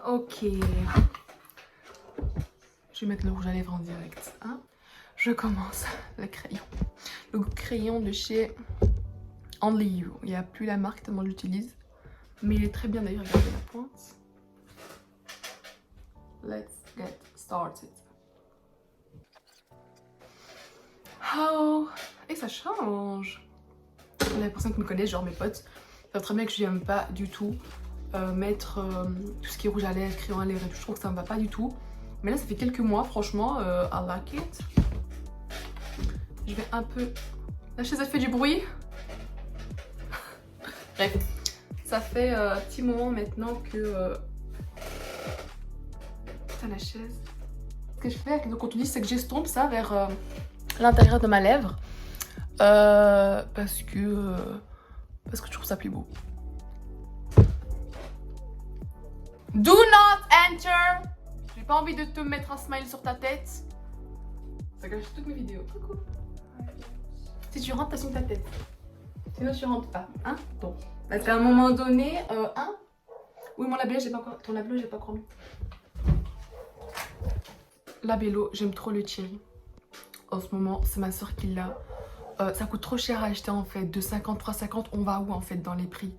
Ok. Je vais mettre le rouge à lèvres en direct. Hein. Je commence le crayon. Le crayon de chez Only You. Il n'y a plus la marque tellement je l'utilise. Mais il est très bien d'ailleurs, regardez la pointe. Let's get started. Oh, et ça change. Les personnes qui me connaissent, genre mes potes, savent très bien que je n'aime pas du tout mettre tout ce qui est rouge à lèvres, crayon à lèvres et tout. Je trouve que ça me va pas du tout. Mais là, ça fait quelques mois, franchement, I like it. Je vais un peu... La chaise, elle fait du bruit. Bref, ça fait un petit moment maintenant que... Putain, la chaise. Ce que je fais, donc quand on dit, c'est que j'estompe ça vers l'intérieur de ma lèvre. Parce que je trouve ça plus beau. Do not enter! J'ai pas envie de te mettre un smile sur ta tête. Ça gâche toutes mes vidéos. Coucou. Si tu rentres, t'as sur ta tête. Sinon, tu rentres pas. Hein? Bon. Parce qu'à un moment donné, hein? Oui, mon labello, j'ai pas encore. Ton labello, j'ai pas encore mis. Labello, j'aime trop le Thierry. En ce moment, c'est ma soeur qui l'a. Ça coûte trop cher à acheter en fait. 2,50, 3,50. On va où en fait dans les prix?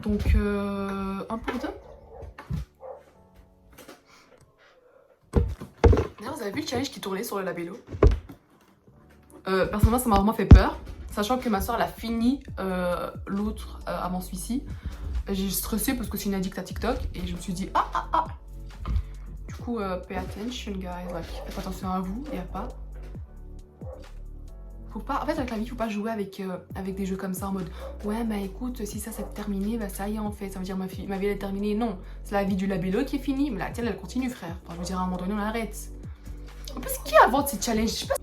Donc, un pour deux. D'ailleurs, vous avez vu le challenge qui tournait sur le labello? Personnellement, ça m'a vraiment fait peur. Sachant que ma soeur, elle a fini l'autre avant celui-ci. J'ai stressé parce que c'est une addict à TikTok. Et je me suis dit, ah. Du coup, pay attention, guys. Like, faites attention à vous et à pas. Faut pas. En fait, avec la vie, faut pas jouer avec des jeux comme ça en mode ouais, bah écoute, si ça c'est terminé, bah ça y est en fait. Ça veut dire ma vie elle est terminée. Non, c'est la vie du labello qui est finie. Mais la tienne, elle continue, frère. Enfin, je veux dire, à un moment donné, on arrête. En plus, qui invente ces challenges? Je sais pas.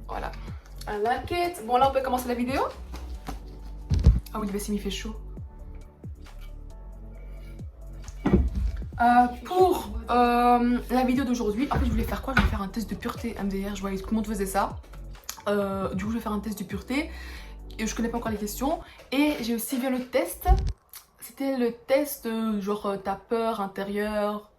Voilà. I like it. Bon, là, on peut commencer la vidéo. Ah oui, il fait chaud. Pour la vidéo d'aujourd'hui, en fait, je voulais faire quoi? Je voulais faire un test de pureté MDR. Je voyais que tout le monde faisait ça. Du coup, je vais faire un test de pureté. Et je connais pas encore les questions. Et j'ai aussi vu le test. C'était le test genre ta peur intérieure.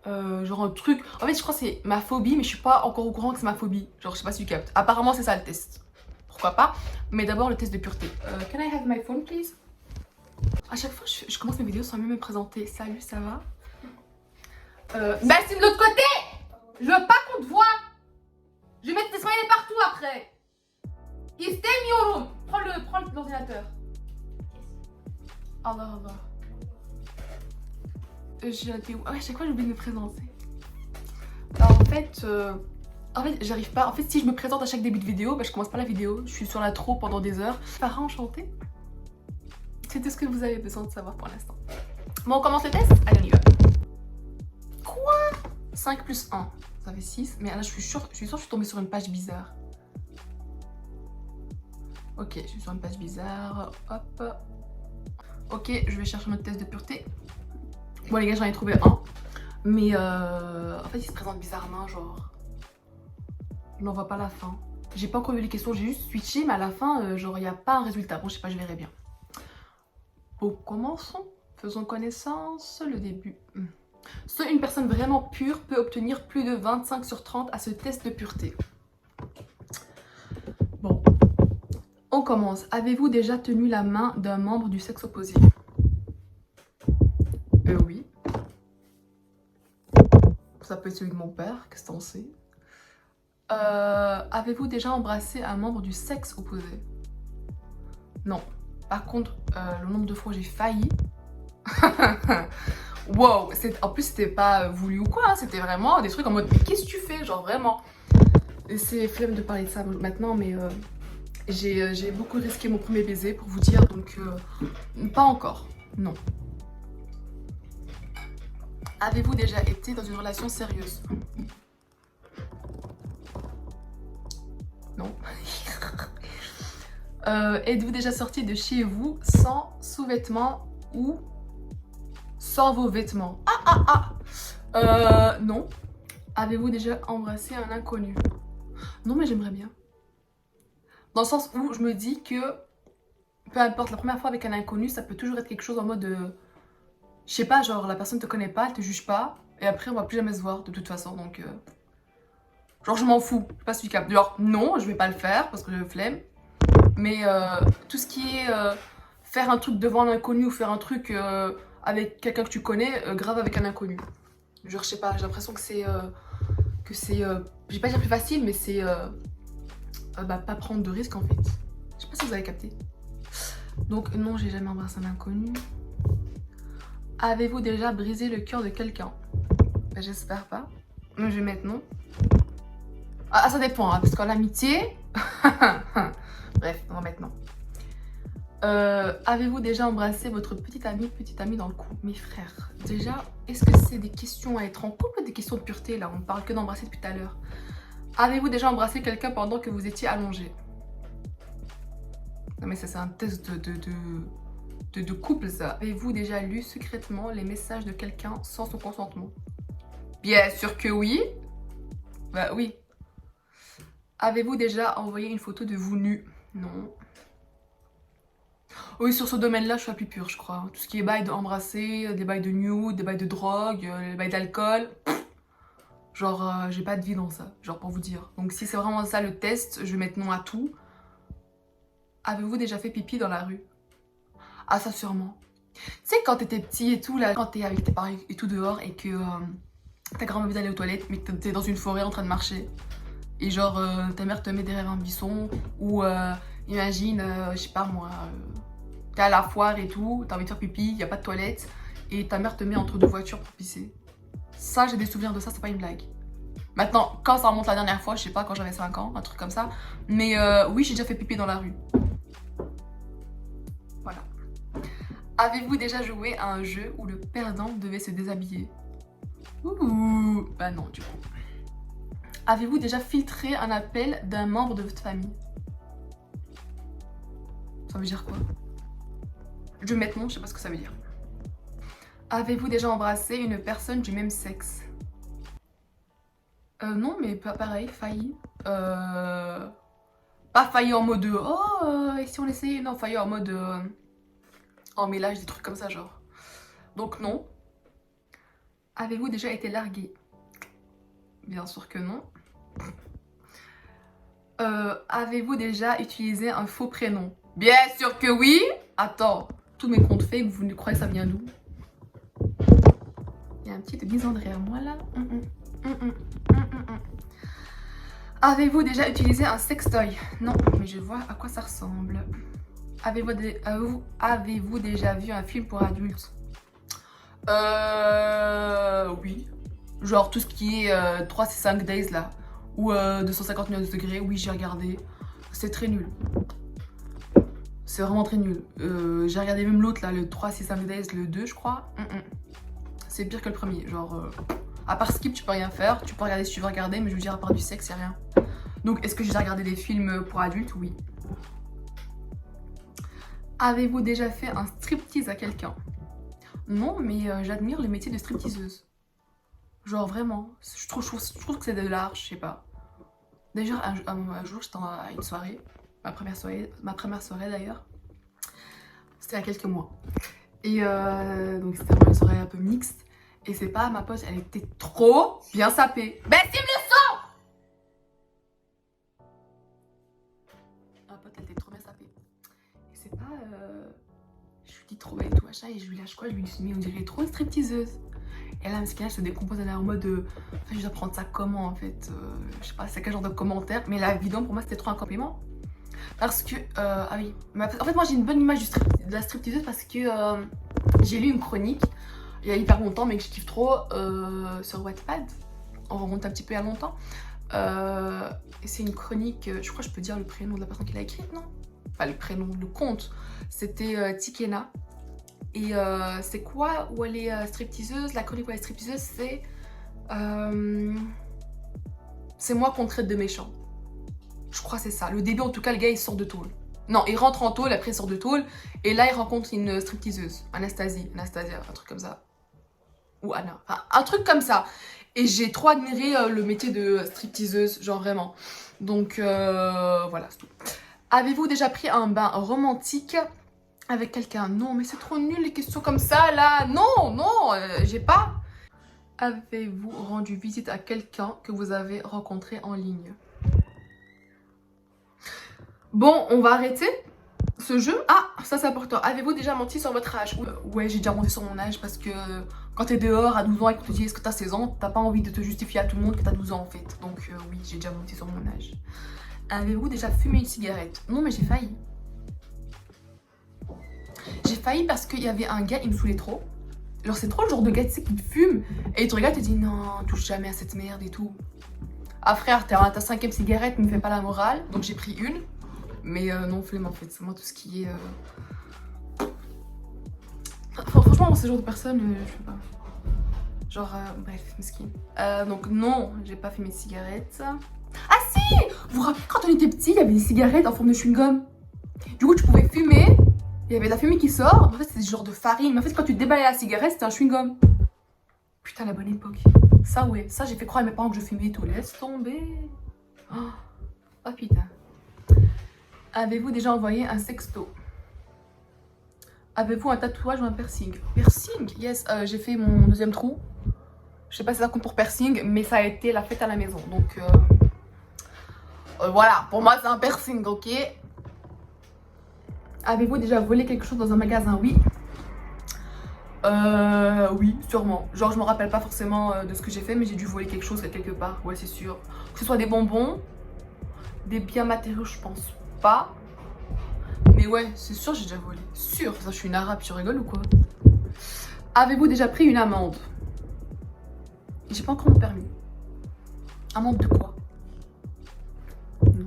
Genre un truc. En fait, je crois que c'est ma phobie, mais je suis pas encore au courant que c'est ma phobie. Genre, je sais pas si tu captes. Apparemment, c'est ça le test. Pourquoi pas? Mais d'abord, le test de pureté. Can I have my phone, please? À chaque fois, je commence mes vidéos sans même me présenter. Salut, ça va? Bah, c'est de l'autre côté! Je veux pas qu'on te voit! Je vais mettre tes smileys partout après! Stay in your room! Prends l'ordinateur. Allah. J'ai été où? Ah ouais, à chaque fois j'oublie de me présenter. Alors en fait j'arrive pas. En fait, si je me présente à chaque début de vidéo, bah, je commence pas la vidéo. Je suis sur l'intro pendant des heures. Farah, enchantée. C'est tout ce que vous avez besoin de savoir pour l'instant. Bon, on commence le test? Allez, on y va. Quoi? 5 plus 1. Ça fait 6. Mais là, je suis sûre que je suis tombée sur une page bizarre. Ok, je suis sur une page bizarre. Hop. Ok, je vais chercher notre test de pureté. Bon les gars, j'en ai trouvé un. Mais en fait, il se présente bizarrement, genre... Je n'en vois pas la fin. J'ai pas encore vu les questions, j'ai juste switché, mais à la fin, genre, il n'y a pas un résultat. Bon, je sais pas, je verrai bien. Bon, commençons. Faisons connaissance, le début. Seule une personne vraiment pure peut obtenir plus de 25 sur 30 à ce test de pureté. Bon. On commence. Avez-vous déjà tenu la main d'un membre du sexe opposé? Oui. Ça peut être celui de mon père, qu'est-ce que t'en sais? Avez-vous déjà embrassé un membre du sexe opposé? Non. Par contre, le nombre de fois où j'ai failli... Wow, en plus c'était pas voulu ou quoi, hein, c'était vraiment des trucs en mode qu'est-ce que tu fais? Genre vraiment. C'est flemme de parler de ça maintenant, mais j'ai beaucoup risqué mon premier baiser pour vous dire, donc pas encore, non. Avez-vous déjà été dans une relation sérieuse? Non. Êtes-vous déjà sorti de chez vous sans sous-vêtements ou sans vos vêtements? Non. Avez-vous déjà embrassé un inconnu? Non, mais j'aimerais bien. Dans le sens où je me dis que peu importe, la première fois avec un inconnu, ça peut toujours être quelque chose en mode Je sais pas, genre la personne te connaît pas, elle te juge pas, et après on va plus jamais se voir de toute façon, donc genre je m'en fous, je passe du cap. Genre non, je vais pas le faire parce que j'ai le flemme, mais tout ce qui est faire un truc devant l'inconnu ou faire un truc avec quelqu'un que tu connais, grave avec un inconnu. Genre je sais pas, j'ai l'impression que c'est je vais pas dire plus facile, mais c'est bah, pas prendre de risques en fait. Je sais pas si vous avez capté. Donc non, j'ai jamais embrassé un inconnu. Avez-vous déjà brisé le cœur de quelqu'un? Bah, j'espère pas. Mais je vais mettre non. Ah, ça dépend, hein, parce qu'en amitié... Bref, on va mettre non. Avez-vous déjà embrassé votre petite amie dans le cou? Mes frères, déjà, est-ce que c'est des questions à être en couple ou des questions de pureté là? On parle que d'embrasser depuis tout à l'heure. Avez-vous déjà embrassé quelqu'un pendant que vous étiez allongé? Non mais ça c'est un test de couple ça. Avez-vous déjà lu secrètement les messages de quelqu'un sans son consentement? Bien sûr que oui. Bah oui. Avez-vous déjà envoyé une photo de vous nu? Non. Oui, sur ce domaine-là, je suis la plus pure, je crois. Tout ce qui est bail d'embrasser, des bails de nude, des bails de drogue, les bails d'alcool. Genre, j'ai pas de vie dans ça, genre pour vous dire. Donc si c'est vraiment ça le test, je vais mettre non à tout. Avez-vous déjà fait pipi dans la rue? Ah, ça sûrement. Tu sais, quand t'étais petit et tout, là, quand t'es avec tes parents et tout dehors et que t'as grand envie d'aller aux toilettes, mais que t'es dans une forêt en train de marcher. Et genre, ta mère te met derrière un buisson, ou imagine, je sais pas moi, t'es à la foire et tout, t'as envie de faire pipi, y a pas de toilette, et ta mère te met entre deux voitures pour pisser. Ça, j'ai des souvenirs de ça, c'est pas une blague. Maintenant, quand ça remonte la dernière fois, je sais pas, quand j'avais 5 ans, un truc comme ça. Mais oui, j'ai déjà fait pipi dans la rue. Voilà. Avez-vous déjà joué à un jeu où le perdant devait se déshabiller? Ouh, bah non, du coup. Avez-vous déjà filtré un appel d'un membre de votre famille? Ça veut dire quoi? Je vais mettre non, je sais pas ce que ça veut dire. Avez-vous déjà embrassé une personne du même sexe? Non, mais pas pareil, failli. Pas failli en mode oh, et si on essayait? Non, failli en mode en mélange, des trucs comme ça, genre. Donc non. Avez-vous déjà été largué? Bien sûr que non. Avez-vous déjà utilisé un faux prénom? Bien sûr que oui. Attends, tous mes comptes faits, vous croyez que ça vient d'où? Il y a un petit guisant derrière moi là. Avez-vous déjà utilisé un sextoy? Non, mais je vois à quoi ça ressemble. Avez-vous déjà vu un film pour adultes? Oui. Genre tout ce qui est 365 Days là. Ou 259 degrés, oui j'ai regardé. C'est très nul. C'est vraiment très nul. J'ai regardé même l'autre là, le 365 Days, le 2 je crois. C'est pire que le premier. Genre, à part skip tu peux rien faire. Tu peux regarder si tu veux regarder, mais je veux dire à part du sexe, c'est rien. Donc est-ce que j'ai regardé des films pour adultes? Oui. Avez-vous déjà fait un striptease à quelqu'un? Non, mais j'admire le métier de stripteaseuse. Genre vraiment, je trouve que c'est de l'art, je sais pas. D'ailleurs, un jour, j'étais à une soirée, ma première soirée d'ailleurs. C'était il y a quelques mois. Et donc c'était vraiment une soirée un peu mixte. Et c'est pas ma pote, elle était trop bien sapée. Ben, Steve le son! Ma pote, elle était trop bien sapée. Et c'est pas... je lui dis trop belle et tout machin, et je lui lâche quoi? Je lui dis, mais on dirait trop une stripteaseuse. Et là, elle se décompose, elle est en mode je dois prendre ça comment en fait? Je sais pas, c'est quel genre de commentaire. Mais la vidéo pour moi c'était trop un compliment. Parce que, ah oui, en fait moi j'ai une bonne image de la stripteaseuse parce que j'ai lu une chronique il y a hyper longtemps, mais que je kiffe trop sur Wattpad. On remonte un petit peu à longtemps. Et c'est une chronique, je crois que je peux dire le prénom de la personne qui l'a écrite, non? Enfin le prénom, le compte. C'était Tikena. Et c'est quoi où elle est stripteaseuse? La chronique où elle est stripteaseuse, c'est moi qu'on traite de méchant. Je crois que c'est ça. Le début, en tout cas, le gars, il sort de tôle. Non, il rentre en tôle, après il sort de tôle. Et là, il rencontre une stripteaseuse. Anastasia, un truc comme ça. Ou Anna. Enfin, un truc comme ça. Et j'ai trop admiré le métier de stripteaseuse, genre vraiment. Donc, voilà, c'est tout. Avez-vous déjà pris un bain romantique Avec quelqu'un? Non, mais c'est trop nul les questions comme ça là. Non, non, j'ai pas. Avez-vous rendu visite à quelqu'un que vous avez rencontré en ligne? Bon, on va arrêter ce jeu. Ah, ça c'est important. Avez-vous déjà menti sur votre âge? Ouais, j'ai déjà menti sur mon âge parce que quand t'es dehors à 12 ans et qu'on te dit est-ce que t'as 16 ans, t'as pas envie de te justifier à tout le monde que t'as 12 ans en fait. Donc oui, j'ai déjà menti sur mon âge. Avez-vous déjà fumé une cigarette? Non, mais j'ai failli. J'ai failli parce qu'il y avait un gars, il me saoulait trop. Genre c'est trop le genre de gars tu sais qui te fume et il te regarde et te dit non, touche jamais à cette merde et tout. Ah frère, t'es à ta 5e cigarette, me fais pas la morale. Donc j'ai pris une. Mais non, flemme en fait, c'est moi tout ce qui est... Enfin, franchement, ce genre de personne, je sais pas. Genre, bref, mesquine. Donc non, j'ai pas fumé de cigarette. Ah si! Vous vous rappelez quand on était petit, il y avait des cigarettes en forme de chewing-gum. Du coup, tu pouvais fumer, il y avait de la fumée qui sort. En fait, c'est ce genre de farine. Mais en fait, quand tu déballais la cigarette, c'était un chewing-gum. Putain, la bonne époque. Ça, ouais. Ça, j'ai fait croire à mes parents que je fumais et tout. Laisse tomber. Oh putain. Avez-vous déjà envoyé un sexto? Avez-vous un tatouage ou un piercing? Piercing? Yes, j'ai fait mon 2e trou. Je sais pas si ça compte pour piercing, mais ça a été la fête à la maison. Donc voilà, pour moi c'est un piercing, ok? Avez-vous déjà volé quelque chose dans un magasin? Oui. Oui, sûrement. Genre je me rappelle pas forcément de ce que j'ai fait, mais j'ai dû voler quelque chose quelque part. Ouais, c'est sûr. Que ce soit des bonbons, des biens matériaux, je pense pas. Mais ouais, c'est sûr, j'ai déjà volé. Sûr, ça, je suis une arabe, tu rigoles ou quoi? Avez-vous déjà pris une amende? J'ai pas encore mon permis. Amende de quoi? Non.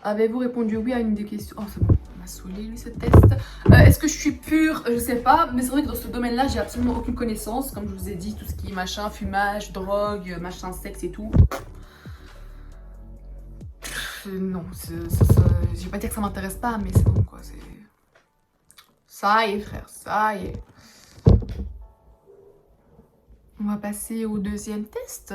Avez-vous répondu oui à une des questions? Oh, c'est bon, on m'a saoulé lui ce test. Est-ce que je suis pure? Je sais pas, mais c'est vrai que dans ce domaine-là, j'ai absolument aucune connaissance. Comme je vous ai dit, tout ce qui est machin, fumage, drogue, machin, sexe et tout. Non, je vais pas dire que ça m'intéresse pas, mais c'est bon quoi. Ça y est, frère, ça y est. On va passer au 2e test.